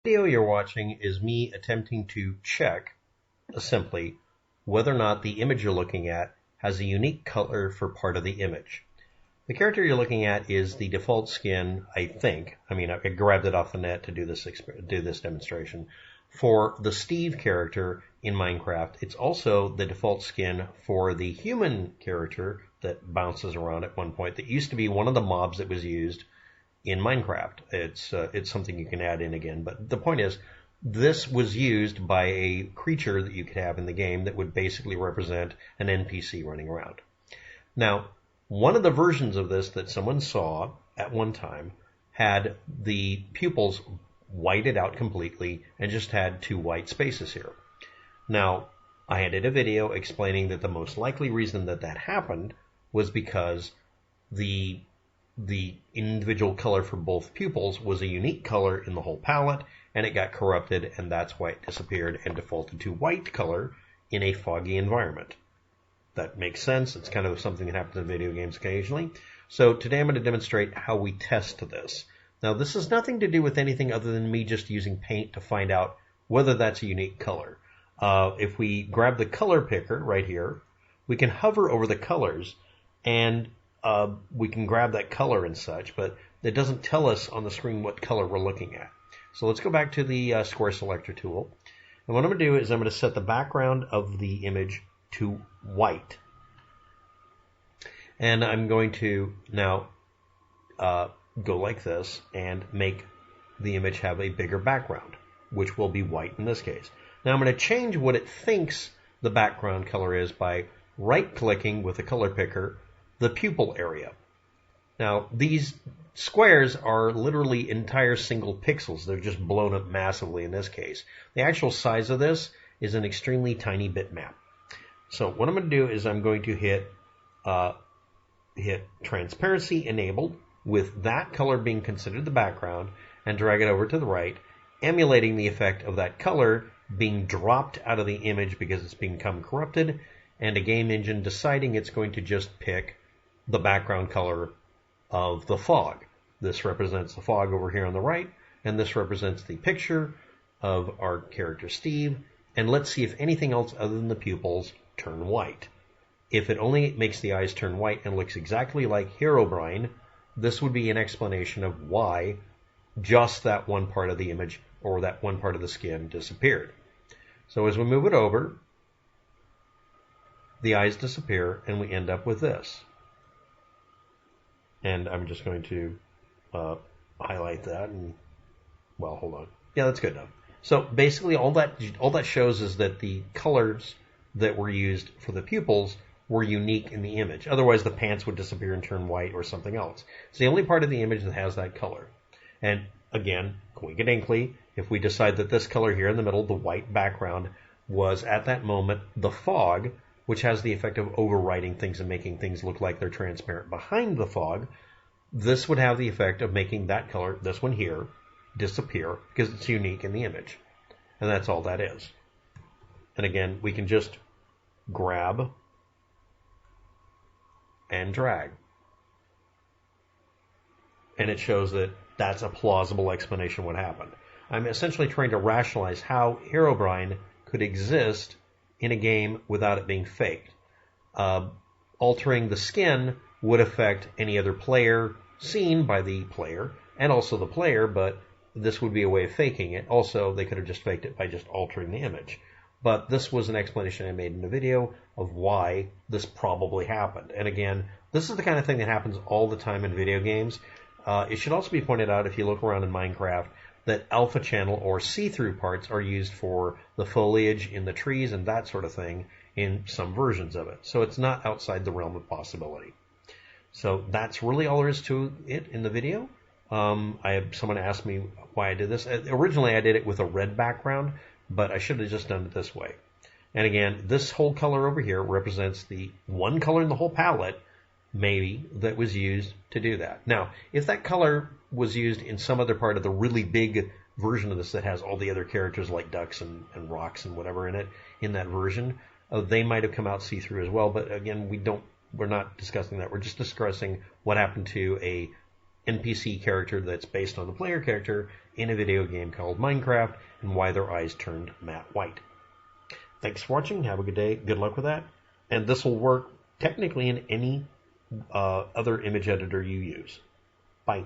The video you're watching is me attempting to check, simply, whether or not the image you're looking at has a unique color for part of the image. The character you're looking at is the default skin, I think. I grabbed it off the net to do this demonstration. For the Steve character in Minecraft, it's also the default skin for the human character that bounces around at one point. That used to be one of the mobs that was used in Minecraft. It's something you can add in again. But the point is, this was used by a creature that you could have in the game that would basically represent an NPC running around. Now, one of the versions of this that someone saw at one time had the pupils whited out completely and just had two white spaces here. Now, I did a video explaining that the most likely reason that happened was because the individual color for both pupils was a unique color in the whole palette, and it got corrupted, and that's why it disappeared and defaulted to white color in a foggy environment. That makes sense. It's kind of something that happens in video games occasionally. So today I'm going to demonstrate how we test this. Now, this has nothing to do with anything other than me just using paint to find out whether that's a unique color. If we grab the color picker right here, we can hover over the colors, and we can grab that color and such, but it doesn't tell us on the screen what color we're looking at. So let's go back to the square selector tool. And what I'm going to do is I'm going to set the background of the image to white. And I'm going to now go like this and make the image have a bigger background, which will be white in this case. Now I'm going to change what it thinks the background color is by right-clicking with the color picker the pupil area. Now, these squares are literally entire single pixels. They're just blown up massively in this case. The actual size of this is an extremely tiny bitmap. So what I'm going to do is I'm going to hit transparency enabled with that color being considered the background and drag it over to the right, emulating the effect of that color being dropped out of the image because it's become corrupted, and a game engine deciding it's going to just pick the background color of the fog. This represents the fog over here on the right, and this represents the picture of our character Steve. And let's see if anything else other than the pupils turn white. If it only makes the eyes turn white and looks exactly like herobrine, this would be an explanation of why just that one part of the image or that one part of the skin disappeared. So as we move it over, the eyes disappear and we end up with this. And I'm just going to highlight that and, well, hold on. Yeah, that's good enough. So basically all that shows is that the colors that were used for the pupils were unique in the image. Otherwise the pants would disappear and turn white or something else. It's the only part of the image that has that color. And again, coincidentally, if we decide that this color here in the middle, the white background, was at that moment the fog, which has the effect of overwriting things and making things look like they're transparent behind the fog, this would have the effect of making that color, this one here, disappear because it's unique in the image. And that's all that is. And again, we can just grab and drag. And it shows that that's a plausible explanation of what happened. I'm essentially trying to rationalize how herobrine could exist in a game without it being faked. Altering the skin would affect any other player seen by the player and also the player, but this would be a way of faking it. Also, they could have just faked it by just altering the image. But this was an explanation I made in the video of why this probably happened. And again, this is the kind of thing that happens all the time in video games. It should also be pointed out, if you look around in Minecraft, that alpha channel or see-through parts are used for the foliage in the trees and that sort of thing in some versions of it. So it's not outside the realm of possibility. So that's really all there is to it in the video. Someone asked me why I did this. Originally I did it with a red background, but I should have just done it this way. And again, this whole color over here represents the one color in the whole palette, maybe, that was used to do that. Now, if that color was used in some other part of the really big version of this that has all the other characters like ducks and rocks and whatever in it, in that version, they might have come out see-through as well. But again, we're not discussing that. We're just discussing what happened to a NPC character that's based on the player character in a video game called Minecraft, and why their eyes turned matte white. Thanks for watching. Have a good day. Good luck with that. And this will work technically in any other image editor you use. Bye.